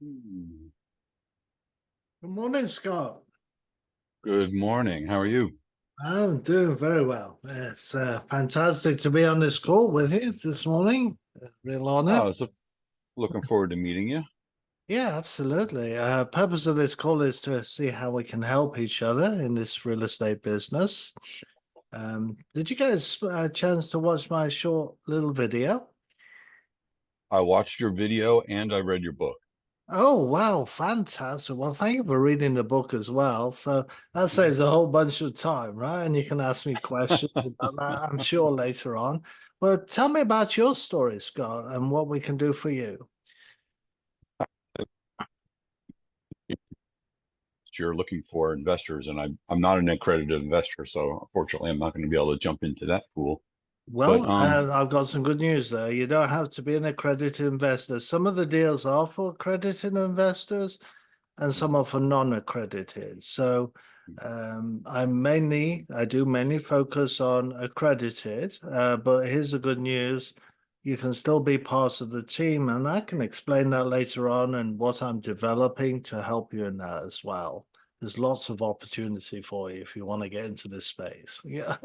Hmm. Good morning, Scott. Good morning. How are you? I'm doing very well. It's fantastic to be on this call with you this morning. Real honor. Oh, looking forward to meeting you. Yeah, absolutely. Purpose of this call is to see how we can help each other in this real estate business. Did you guys a chance to watch my short little video? I watched your video and I read your book. Oh, wow, fantastic. Well, thank you for reading the book as well. So that Yeah. saves a whole bunch of time, right? And you can ask me questions about that, I'm sure, later on. But tell me about your story, Scott, and what we can do for you. You're looking for investors, and I'm not an accredited investor, so unfortunately, I'm not going to be able to jump into that pool. But Well, I've got some good news there. You don't have to be an accredited investor. Some of the deals are for accredited investors, and some are for non-accredited. So I do mainly focus on accredited, but here's the good news. You can still be part of the team, and I can explain that later on and what I'm developing to help you in that as well. There's lots of opportunity for you if you want to get into this space. Yeah.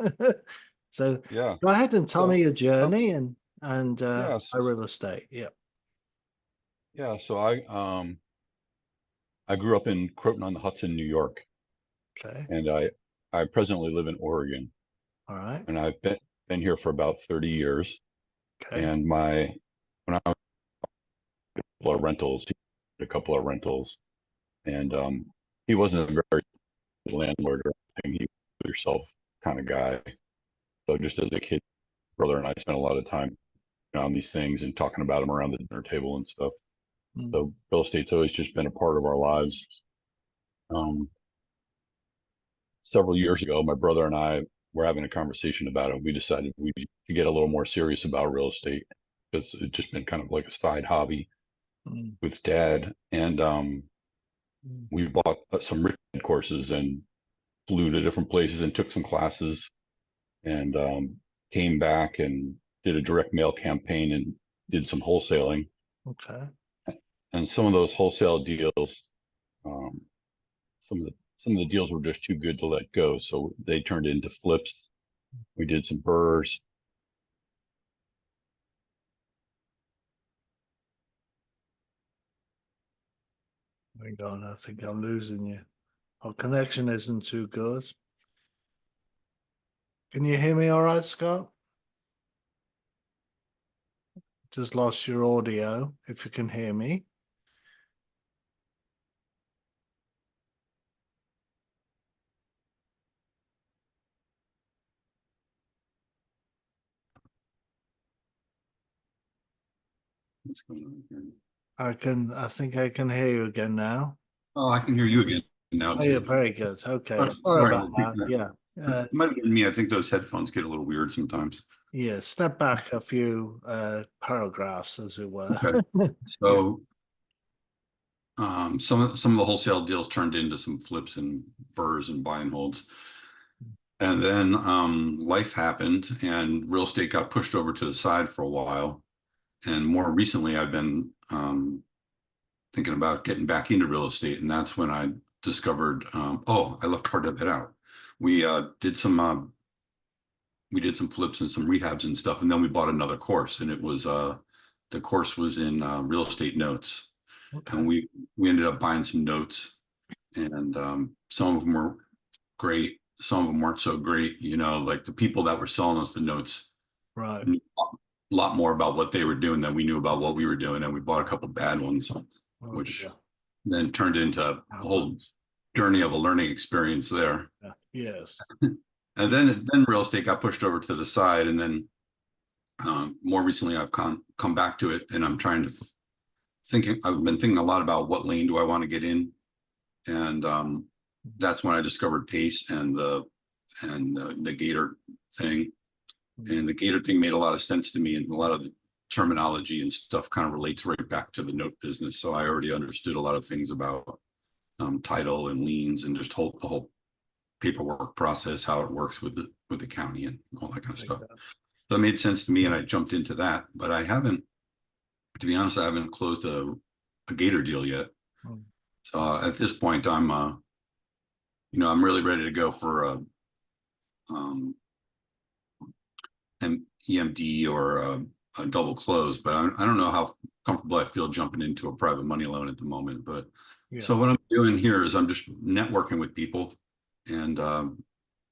So yeah, go ahead and tell me so your uh, journey and yeah, my real estate. Yeah. yeah. So I grew up in Croton on the Hudson, New York, Okay. and I presently live in Oregon, All right. and I've been here for about 30 years. Okay. And my when I was a couple of rentals, a couple of rentals, and he wasn't a very landlord or anything. He was yourself kind of guy. So just as a kid, brother and I spent a lot of time on these things and talking about them around the dinner table and stuff. Mm. So real estate's always just been a part of our lives. Um, Several years ago, my brother and I were having a conversation about it. We decided we could get a little more serious about real estate because it's just been kind of like a side hobby Mm. with dad. And Mm. we bought some courses and flew to different places and took some classes and came back and did a direct mail campaign and did some wholesaling. Okay. And some of those wholesale deals, um, some of the deals were just too good to let go, so they turned into flips. We did some burrs. Hang on, I think I'm losing you. Our connection isn't too good. Can you hear me all right, Scott? Just lost your audio, if you can hear me. What's going on here? I think I can hear you again now. Oh, I can hear you again now Oh, yeah, too. very good. All Okay, right, sorry all right, about we'll keep that. that. Yeah. It might have been me. I think those headphones get a little weird sometimes. Yeah, step back a few paragraphs, as it were. Okay. Yeah. So some of the wholesale deals turned into some flips and burrs and buy and holds. And then life happened and real estate got pushed over to the side for a while. And more recently, I've been thinking about getting back into real estate. And that's when I discovered, oh, I left part of it out. We we did some flips and some rehabs and stuff. And then we bought another course. And the course was in real estate notes. And Okay. we ended up buying some notes. And some of them were great. Some of them weren't so great. Like the people that were selling us the notes Right. knew a lot more about what they were doing than we knew about what we were doing. And we bought a couple bad ones, Oh which dear. then turned into a whole Happens. journey of a learning experience there. Yeah. Yes. And then real estate got pushed over to the side. And then more recently, I've come back to it, and I'm trying to I've been thinking a lot about what lane do I want to get in, and that's when I discovered pace and the gator thing. And the gator thing made a lot of sense to me, and a lot of the terminology and stuff kind of relates right back to the note business. So I already understood a lot of things about title and liens and just the whole paperwork process, how it works with the county and all that kind of stuff. So it made sense to me, and I jumped into that. But I haven't, to be honest, I haven't closed a gator deal yet. Mm. So at this point, I'm really ready to go for um, an EMD or a double close, but I don't know how comfortable I feel jumping into a private money loan at the moment. But Yeah. so what I'm doing here is I'm just networking with people, and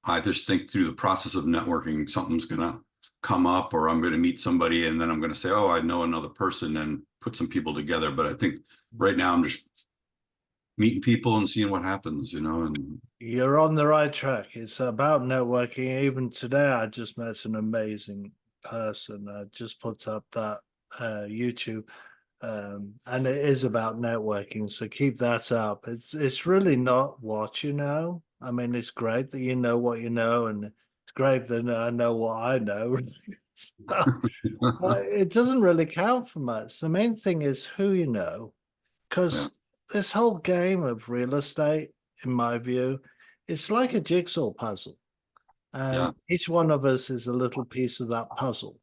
I just think through the process of networking, something's gonna come up, or I'm gonna meet somebody, and then I'm gonna say, "Oh, I know another person," and put some people together. But I think right now I'm just meeting people and seeing what happens, and You're on the right track. It's about networking. Even today, I just met an amazing person. I just put up that YouTube, and it is about networking. So keep that up. It's really not what you know. I mean, it's great that you know what you know, and it's great that I know what I know. So, it doesn't really count for much. The main thing is who you know, yeah, because this whole game of real estate, in my view, it's like a jigsaw puzzle. yeah, And each one of us is a little piece of that puzzle.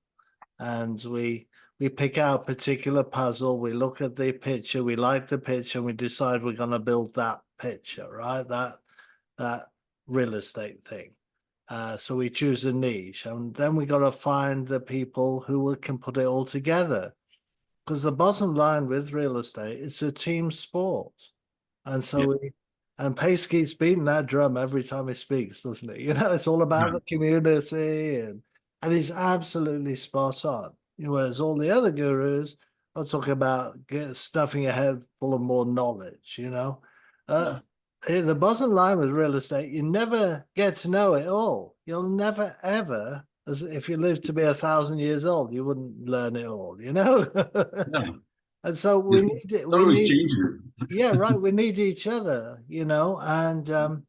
And we pick out a particular puzzle, we look at the picture, we like the picture, and we decide we're going to build that picture, right? That real estate thing. So we choose a niche, and then we got to find the people who can put it all together. Because the bottom line with real estate, it's a team sport. And yeah, so and Pace keeps beating that drum every time he speaks, doesn't he? It's all about yeah, the community, and he's absolutely spot on. Whereas all the other gurus are talking about stuffing your head full of more knowledge. Uh, yeah, the bottom line with real estate, you never get to know it all. You'll never ever, as if you lived to be 1,000 years old, you wouldn't learn it all. yeah. And so we It's need it. We always need changing. yeah, right. We need each other. And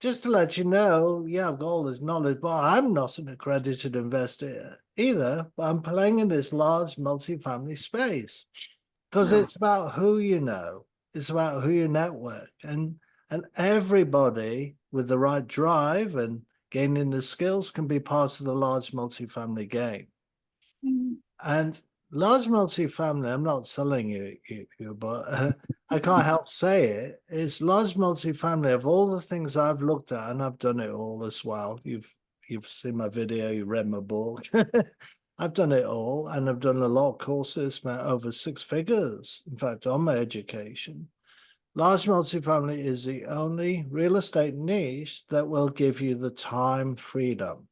just to let you know, yeah, I've got all this knowledge, but I'm not an accredited investor either. But I'm playing in this large multifamily space because Yeah. it's about who you know, it's about who you network, and everybody with the right drive and gaining the skills can be part of the large multifamily game. And large multifamily, I'm not selling you, but I can't help say it. It's large multifamily of all the things I've looked at, and I've done it all as well. You've seen my video, you read my book. I've done it all, and I've done a lot of courses, spent over 6 figures, in fact, on my education. Large multifamily is the only real estate niche that will give you the time freedom,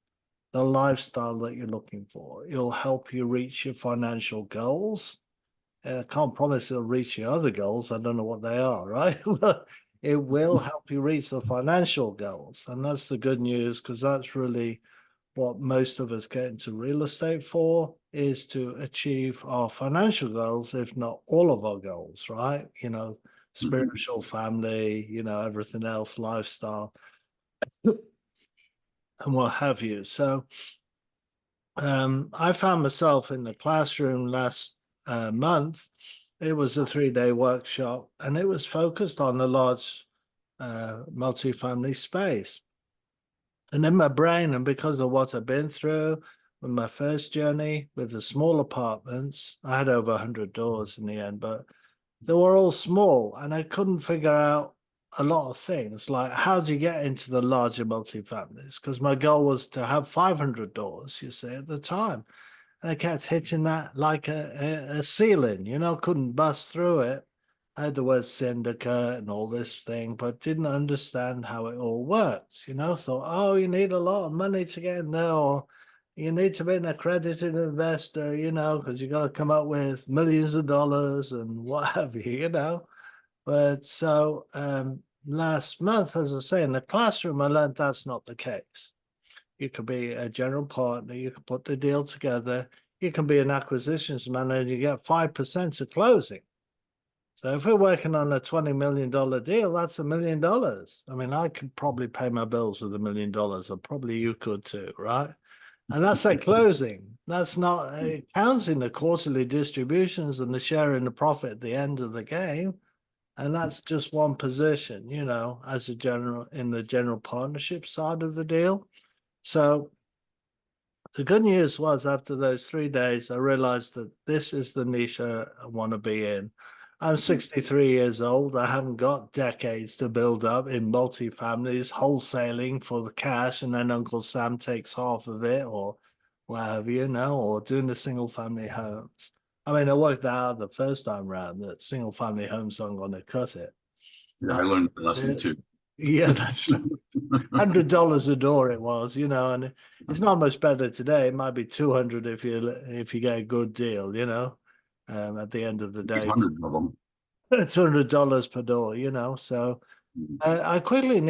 the lifestyle that you're looking for. It'll help you reach your financial goals. I can't promise it'll reach your other goals. I don't know what they are, right? But it will help you reach the financial goals. And that's the good news, because that's really what most of us get into real estate for, is to achieve our financial goals, if not all of our goals, right? Mhm. Spiritual, family, everything else, lifestyle, and what have you. So I found myself in the classroom last month. It was a 3-day workshop, and it was focused on a large multifamily space. And in my brain, and because of what I've been through with my first journey with the small apartments, I had over 100 doors in the end, but they were all small, and I couldn't figure out a lot of things, like how do you get into the larger multifamilies? Because my goal was to have 500 doors, you see, at the time. And I kept hitting that like a ceiling, couldn't bust through it. I had the word syndicate and all this thing, but didn't understand how it all works. Thought, oh, you need a lot of money to get in there, or you need to be an accredited investor, because you got to come up with millions of dollars and what have you. But so last month, as I say, in the classroom, I learned that's not the case. You could be a general partner, you can put the deal together, you can be an acquisitions manager, and you get 5% of closing. So if we're working on a $20 million deal, that's $1 million. I mean, I could probably pay my bills with $1 million, or probably you could too, right? And that's at closing. That's not, it counts in the quarterly distributions and the share in the profit at the end of the game. And that's just one position, as a general in the general partnership side of the deal. So the good news was, after those 3 days, I realized that this is the niche I want to be in. I'm 63 years old. I haven't got decades to build up in multi-families, wholesaling for the cash, and then Uncle Sam takes half of it, or whatever, or doing the single family homes. I mean, I worked out the first time round that single family homes aren't going to cut it. Yeah, Uh, I learned the lesson yeah, too. yeah, that's $100 a door it was, and it's not much better today. It might be 200 if you get a good deal, at the end of the day. Hundreds of them. $200 per door, So I quickly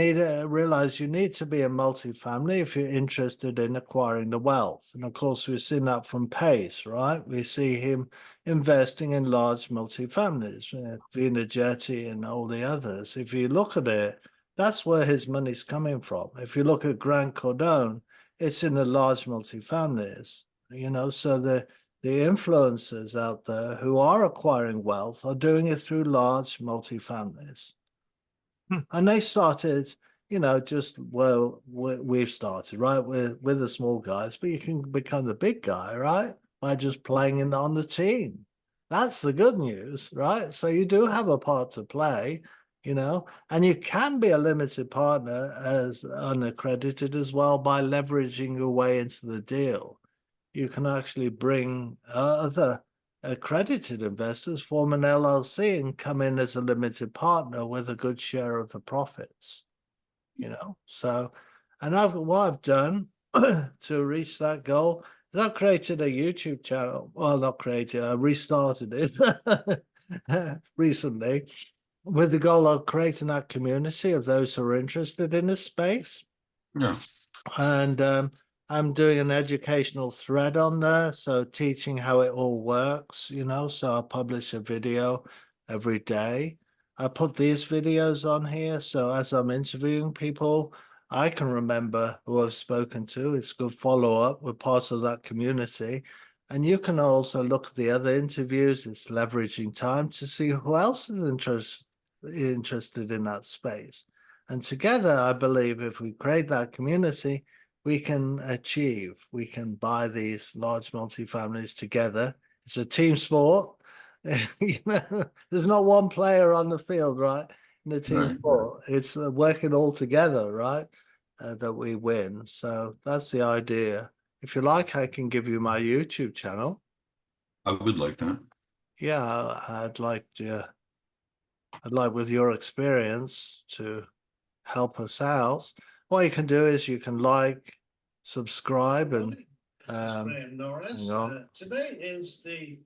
realize you need to be a multifamily if you're interested in acquiring the wealth. And of course, we've seen that from Pace, right? We see him investing in large multifamilies, Vina Jetty and all the others. If you look at it, that's where his money's coming from. If you look at Grant Cardone, it's in the large multifamilies, so the influencers out there who are acquiring wealth are doing it through large multifamilies. And they started, just well, we've started, right? We're the small guys, but you can become the big guy, right? By just playing on the team. That's the good news, right? So you do have a part to play, and you can be a limited partner as unaccredited as well by leveraging your way into the deal. You can actually bring other accredited investors, form an LLC, and come in as a limited partner with a good share of the profits. So, and what I've done to reach that goal is I've created a YouTube channel. Well, not created, I restarted it recently with the goal of creating that community of those who are interested in this space. Yeah. And I'm doing an educational thread on there, so teaching how it all works, So I publish a video every day. I put these videos on here, so as I'm interviewing people, I can remember who I've spoken to. It's good follow-up. We're part of that community. And you can also look at the other interviews. It's leveraging time to see who else is interested in that space. And together, I believe if we create that community, we can buy these large multifamilies together. It's a team sport. There's not one player on the field, right? In a team Right. sport, it's working all together, right? That we win. So that's the idea. If you like, I can give you my YouTube channel. I would like that. Yeah, I'd like with your experience to help us out. What you can do is you can subscribe, and Norris. hang on. Today is the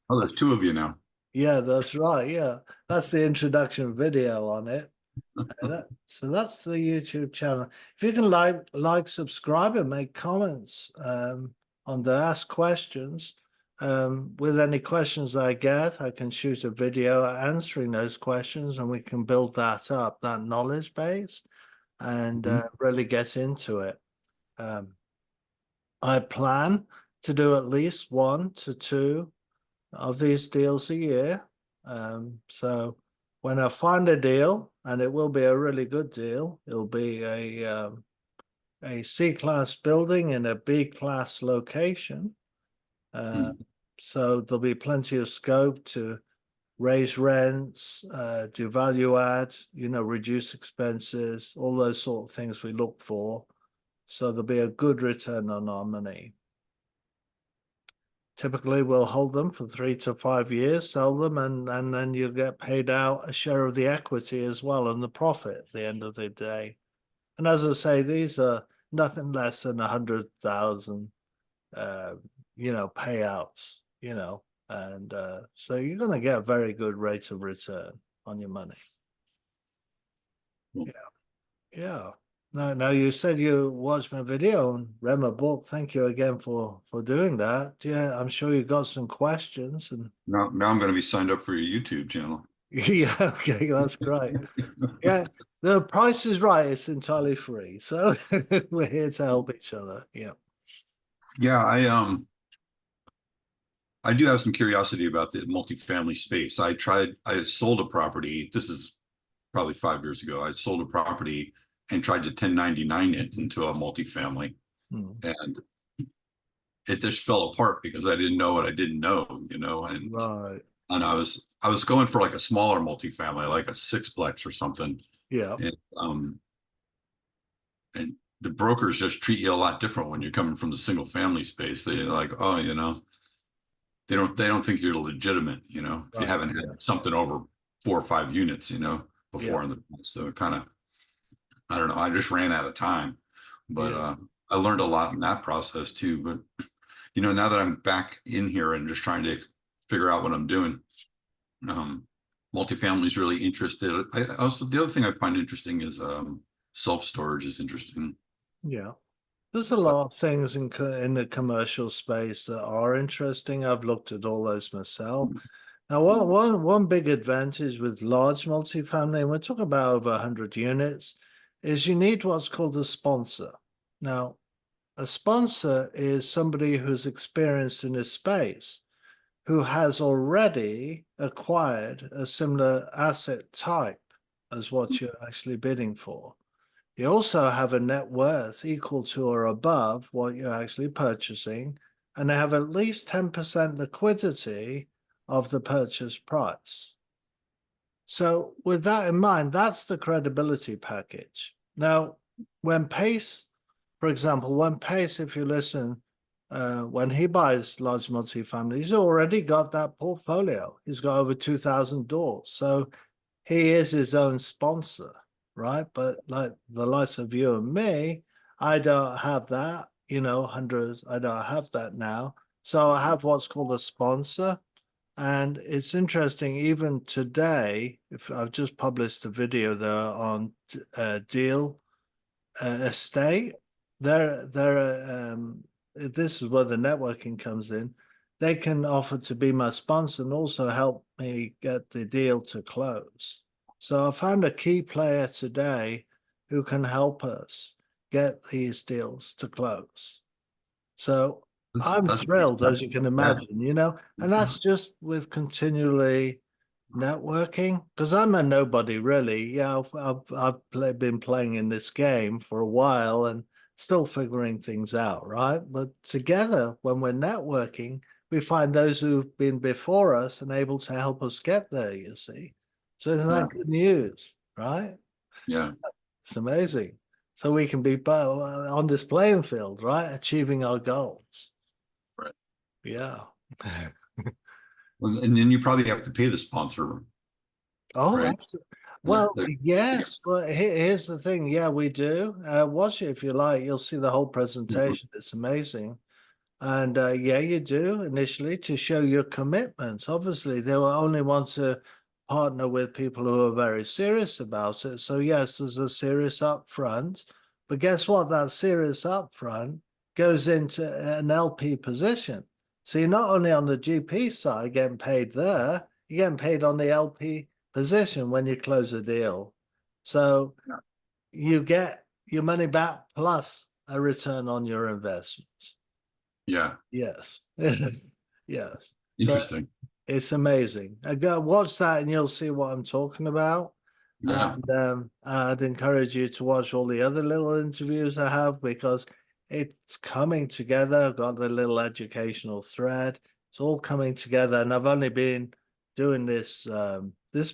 Oh, there's two of you now. Yeah, that's right. Yeah, that's the introduction video on it. So that's the YouTube channel. If you can subscribe, and make comments on the ask questions. With any questions I get, I can shoot a video answering those questions, and we can build that up, that knowledge base, and really get into it. I plan to do at least 1 to 2 of these deals a year. So when I find a deal, and it will be a really good deal, it'll be a C-class building in a B-class location. So there'll be plenty of scope to raise rents, do value add, reduce expenses, all those sort of things we look for. So there'll be a good return on our money. Typically, we'll hold them for 3 to 5 years, sell them, and then you'll get paid out a share of the equity as well and the profit at the end of the day. And as I say, these are nothing less than 100,000, payouts, and so you're going to get a very good rate of return on your money. Cool. Yeah. No, you said you watched my video and read my book. Thank you again for doing that. Yeah, I'm sure you got some questions. And Now I'm going to be signed up for your YouTube channel. yeah, okay, that's great. Yeah, the price is right. It's entirely free. So we're here to help each other. Yeah. Yeah, I do have some curiosity about the multifamily space. I sold a property. This is probably 5 years ago. I sold a property and tried to 1099 it into a multifamily. And it just fell apart because I didn't know what I didn't know, and Right. And I was going for like a smaller multifamily, like a sixplex or something. Yeah, And and the brokers just treat you a lot different when you're coming from the single family space. They're like, oh, they don't think you're legitimate, if you right. haven't had Yeah, something over 4 or 5 units, yeah, before in the past. So it kind of, I don't know, I just ran out of time. But yeah, I learned a lot in that process too. But now that I'm back in here and just trying to figure out what I'm doing, um, multifamily is really interested. I also, the other thing I find interesting is self-storage is interesting. yeah. There's a But lot of things in the commercial space that are interesting. I've looked at all those myself. Now, one big advantage with large multifamily, and we're talking about over 100 units, is you need what's called a sponsor. Now, a sponsor is somebody who's experienced in this space, who has already acquired a similar asset type as what you're actually bidding for. You also have a net worth equal to or above what you're actually purchasing, and they have at least 10% liquidity of the purchase price. So, with that in mind, that's the credibility package. Now, when Pace, for example, when Pace, if you listen, when he buys large multifamily, he's already got that portfolio. He's got over 2,000 doors. So, he is his own sponsor, right? But like the likes of you and me, I don't have that, hundreds, I don't have that now. So I have what's called a sponsor. And it's interesting, even today, if I've just published a video there on Deal Estate, this is where the networking comes in. They can offer to be my sponsor and also help me get the deal to close. So I found a key player today who can help us get these deals to close. So I'm that's thrilled, as you can yeah. imagine, and that's just with continually networking, because I'm a nobody really. Yeah, been playing in this game for a while and still figuring things out, right? But together, when we're networking, we find those who've been before us and able to help us get there, you see. So isn't Yeah. that good news, right? Yeah. It's amazing. So we can be on this playing field, right? Achieving our goals. Right. Yeah. Well, and then you probably have to pay the sponsor, Oh, right? absolutely. Well, Like, yes. Well, here's the thing. Yeah, we do. Watch it if you like. You'll see the whole presentation. It's amazing. And yeah, you do initially to show your commitment. Obviously, they will only want to partner with people who are very serious about it. So yes, there's a serious upfront. But guess what? That serious upfront goes into an LP position. So you're not only on the GP side getting paid there, you're getting paid on the LP position when you close a deal. So you get your money back plus a return on your investments. yeah, Yes. Yes. So interesting. it's amazing. Go watch that and you'll see what I'm talking about. Yeah, And I'd encourage you to watch all the other little interviews I have because it's coming together. I've got the little educational thread. It's all coming together. And I've only been doing this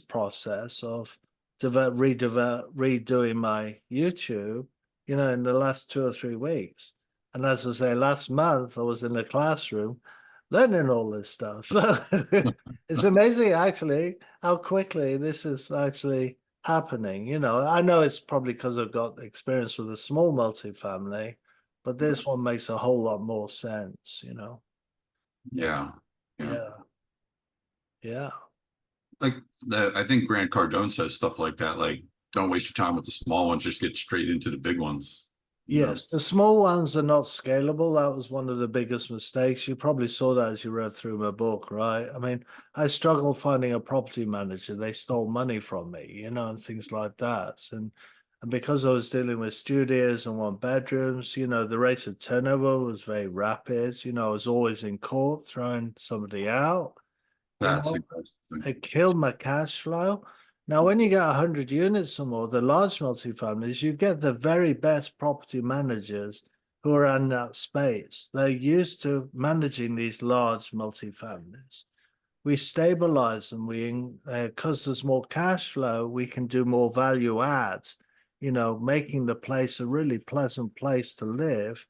process of redoing my YouTube, in the last 2 or 3 weeks. And as I say, last month I was in the classroom learning all this stuff. So it's amazing actually how quickly this is actually happening. I know it's probably because I've got experience with a small multifamily, but this one makes a whole lot more sense. yeah, yeah. Yeah. Yeah. Like I think Grant Cardone says stuff like that. Like, don't waste your time with the small ones. Just get straight into the big ones. Yes, the small ones are not scalable. That was one of the biggest mistakes. You probably saw that as you read through my book, right? I mean, I struggled finding a property manager. They stole money from me, and things like that. And because I was dealing with studios and one bedrooms, the rate of turnover was very rapid. I was always in court throwing somebody out. You That's know, interesting. it killed my cash flow. Now, when you get 100 units or more, the large multifamilies, you get the very best property managers who are in that space. They're used to managing these large multifamilies. we stabilize them. Because there's more cash flow, we can do more value adds, making the place a really pleasant place to live.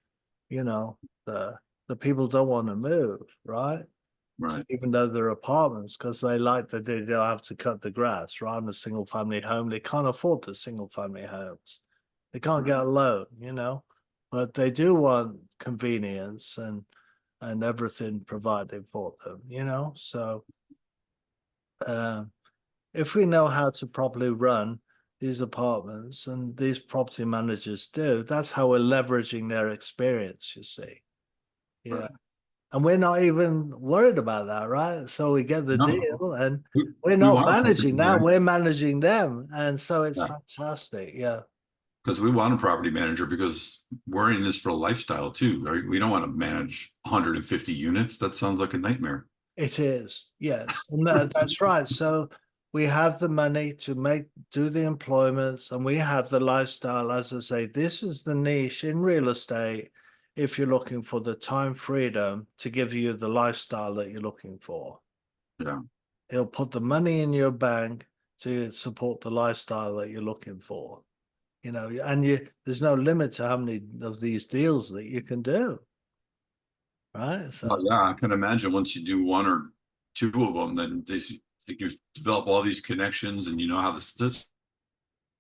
The people don't want to move, right? Right. Even though they're apartments, because they like that they don't have to cut the grass, right? In a single family home, they can't afford the single family homes. They can't get a loan, but they do want convenience and everything provided for them, So uh, if we know how to properly run these apartments, and these property managers do, that's how we're leveraging their experience, you see. Yeah. Right. And we're not even worried about that, right? So we get the No, deal, and we we're not want a property managing that, manager. we're managing them. And so it's Yeah. fantastic. Yeah. Because we want a property manager because we're in this for a lifestyle too, right? We don't want to manage 150 units. That sounds like a nightmare. It is, yes. And that's right. So we have the money to do the employments, and we have the lifestyle. As I say, this is the niche in real estate if you're looking for the time freedom to give you the lifestyle that you're looking for. Yeah. He'll put the money in your bank to support the lifestyle that you're looking for. And there's no limit to how many of these deals that you can do. Right. Well, So yeah, I can imagine once you do one or two of them, then you develop all these connections and you know how the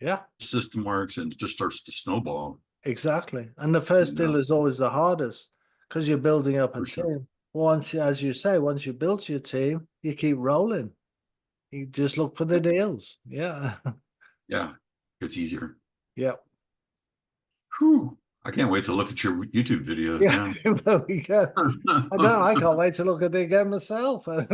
yeah, system works, and it just starts to snowball. exactly. And the first deal is always the hardest because you're building up a For team. sure. Once, as you say, once you build your team, you keep rolling. You just look for the deals. Yeah. Yeah, it's easier. Yeah. Whew. I can't wait to look at your YouTube videos Yeah. There we go. now. I know. I can't wait to look at it again myself. Like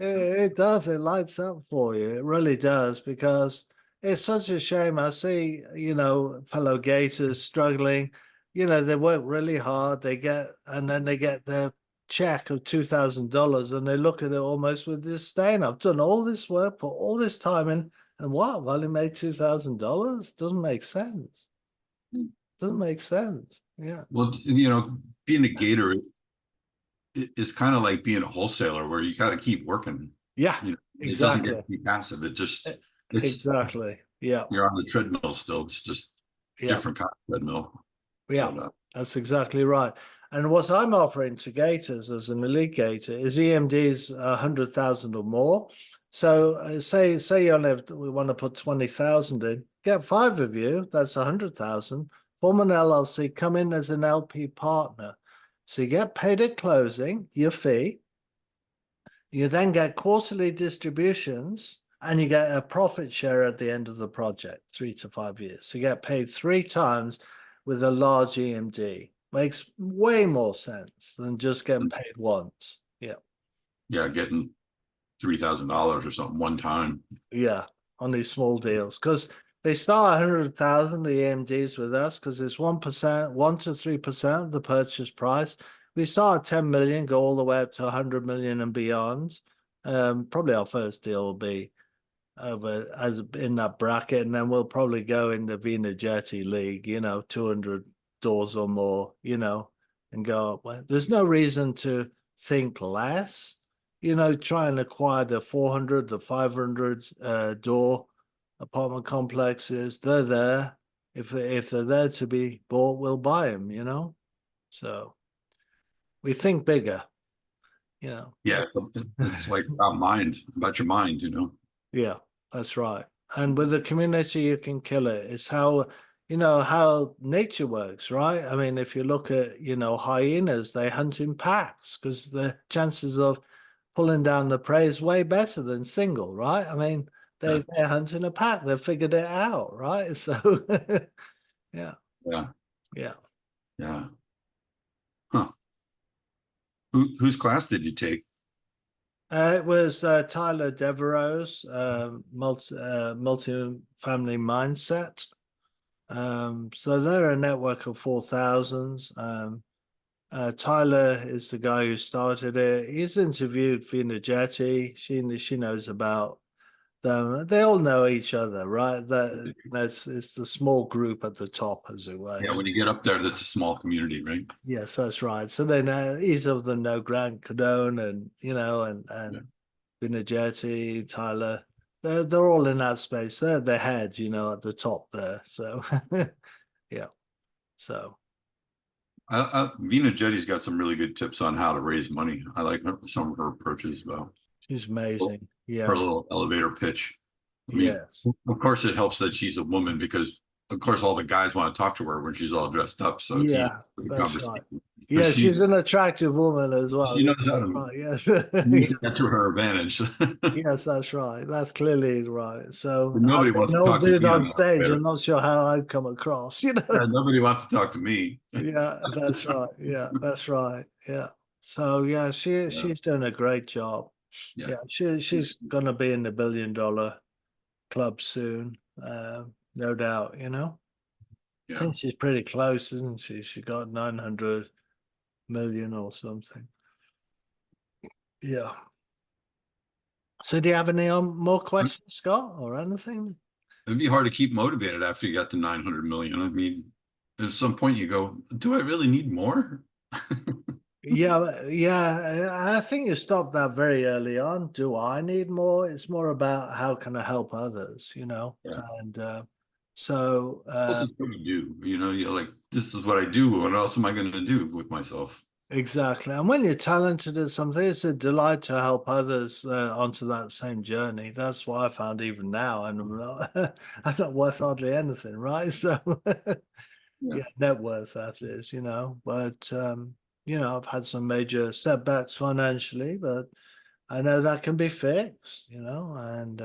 it does. It lights up for you. It really does, because it's such a shame. I see, fellow Gators struggling. They work really hard. And then they get their check of $2,000, and they look at it almost with disdain. I've done all this work, put all this time in, and what? I've only made $2,000. Doesn't make sense. Doesn't make sense. Yeah. Well, being a gator is kind of like being a wholesaler where you got to keep working. Yeah. It doesn't get Exactly. to be passive. It's Exactly. Yeah. you're on the treadmill still. It's just Yeah. different kind of treadmill. Yeah. But, That's exactly right. And what I'm offering to Gators as an elite Gator is EMDs 100,000 or more. So say we want to put 20,000 in, get 5 of you, that's 100,000, form an LLC, come in as an LP partner. So you get paid at closing, your fee. You then get quarterly distributions, and you get a profit share at the end of the project, 3 to 5 years. So you get paid 3 times with a large EMD. Makes way more sense than just getting paid once. Yeah. yeah, getting $3,000 or something one time. Yeah. On these small deals. Because they start 100,000, the EMDs with us, because it's 1%, 1 to 3% of the purchase price. We start at 10 million, go all the way up to 100 million and beyond. Probably our first deal will be over as in that bracket, and then we'll probably go in the Vina Jetty League, 200 doors or more, and go up. Well, there's no reason to think less. Try and acquire the 400, the 500 door apartment complexes. They're there. If they're there to be bought, we'll buy them. So we think bigger. Yeah, it's like about your mind. Yeah, that's right. And with the community, you can kill it. It's how nature works, right? I mean, if you look at, hyenas, they hunt in packs because the chances of pulling down the prey is way better than single, right? I mean, they hunt in a pack. They've figured it out, right? So, yeah. Yeah. Yeah. Yeah. Huh. Whose class did you take? It was Tyler Devereaux's multi-family mindset. So they're a network of 4,000. Tyler is the guy who started it. He's interviewed Vina Jetty. She knows about them. They all know each other, right? It's the small group at the top, as it were. Yeah, when you get up there, that's a small community, right? Yes, that's right. So they know each of them know Grant Cardone and Yeah. Vinageti, Tyler. They're all in that space. They're the head, at the top there. So yeah. So Vina Jetty's got some really good tips on how to raise money. I like some of her approaches about she's amazing. her Yeah. little elevator pitch. I mean, Yes. of course, it helps that she's a woman because, of course, all the guys want to talk to her when she's all dressed up. So it's easy Yeah, for the that's right. conversation. But Yeah, she's an attractive woman as well. she Yeah, knows how that's to right. Yes. use that to her advantage. Yes, that's right. That's clearly right. So But nobody I'm wants an to old talk to dude me on on the stage. elevator. I'm not sure how I'd come across, Yeah, nobody wants to talk to me. Yeah, that's right. Yeah, that's right. Yeah. So yeah, she's doing a great job. Yeah. Yeah, she's gonna be in the $1 billion club soon. No doubt, I Yeah. think she's pretty close, isn't she? She got 900 million or something. Yeah. So do you have any more questions, Scott, or anything? It'd be hard to keep motivated after you got to 900 million. I mean, at some point you go, do I really need more? Yeah. I think you stopped that very early on. Do I need more? It's more about how can I help others, Yeah. And so This is what you do. You're like, this is what I do. What else am I going to do with myself? exactly. And when you're talented at something, it's a delight to help others onto that same journey. That's what I found even now, and I'm not worth hardly anything, right? So Yeah. net worth that is, But I've had some major setbacks financially, but I know that can be fixed, and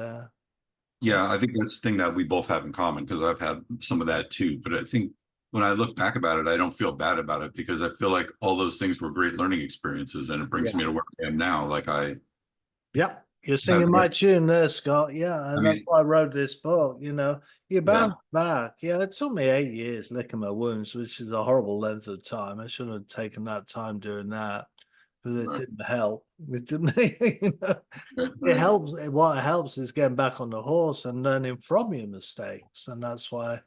Yeah, I think that's the thing that we both have in common because I've had some of that too. But I think when I look back about it, I don't feel bad about it because I feel like all those things were great learning experiences and it brings yeah. me to where I am now. Yep. You're singing my tune there, Scott. Yeah, I and that's mean, why I wrote this book. You yeah, bounce back. Yeah, it took me 8 years licking my wounds, which is a horrible length of time. I shouldn't have taken that time doing that because it right, didn't help. It didn't, right, it right. helps. What helps is getting back on the horse and learning from your mistakes. And that's why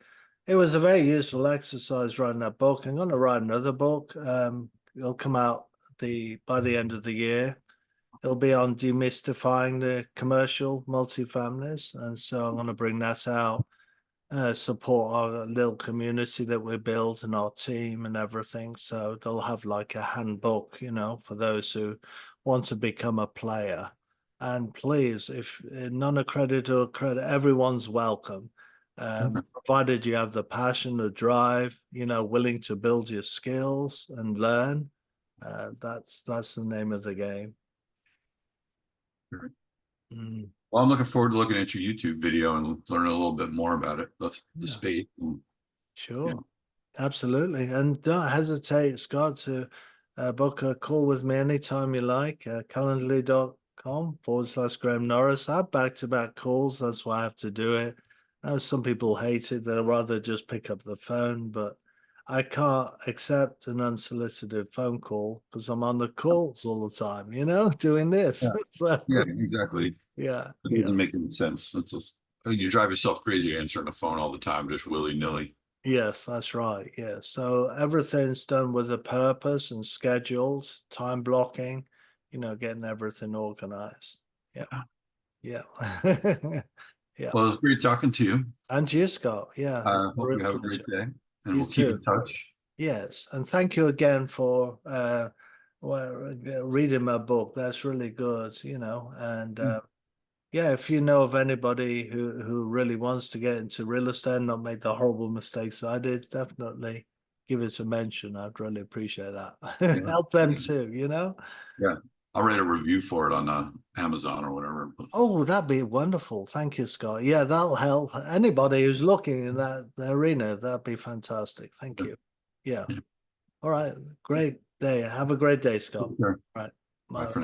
it was a very useful exercise writing that book. I'm going to write another book. It'll come out by the end of the year. It'll be on demystifying the commercial multifamilies. And so I'm going to bring that out, support our little community that we built and our team and everything. So they'll have like a handbook, for those who want to become a player. And please, if non-accredited or accredited, everyone's welcome. Provided you have the passion, the drive, willing to build your skills and learn. That's the name of the game. Mm, Well, I'm looking forward to looking at your YouTube video and learning a little bit more about it, the yeah, space. sure. Yeah. Absolutely. And don't hesitate, Scott, to book a call with me anytime you like. Calendly.com/Graham Norris. I have back-to-back calls. That's why I have to do it. I know some people hate it. They'll rather just pick up the phone, but I can't accept an unsolicited phone call because I'm on the calls all the time, doing this. Yeah, So, yeah, exactly. yeah. It doesn't make any sense. It's just you drive yourself crazy answering the phone all the time, just willy-nilly. Yes, that's right. Yeah. So everything's done with a purpose and scheduled, time blocking, getting everything organized. Yeah. Yeah. Yeah. Well, it's great talking to you. And you, Scott. Yeah. It's a Hope real you have a pleasure. great day and You we'll keep in too. touch. Yes. And thank you again for reading my book. That's really good, and yeah, if you know of anybody who really wants to get into real estate and not make the horrible mistakes I did, definitely give it a mention. I'd really appreciate that. Yeah. Help them Yeah. too, Yeah. I'll write a review for it on Amazon or whatever. Oh, that'd be wonderful. Thank you, Scott. Yeah, that'll help anybody who's looking in that arena. That'd be fantastic. Thank you. Yeah. Yeah. All right. Great day. Have a great day, Scott. Sure. All right. Bye Bye. for now.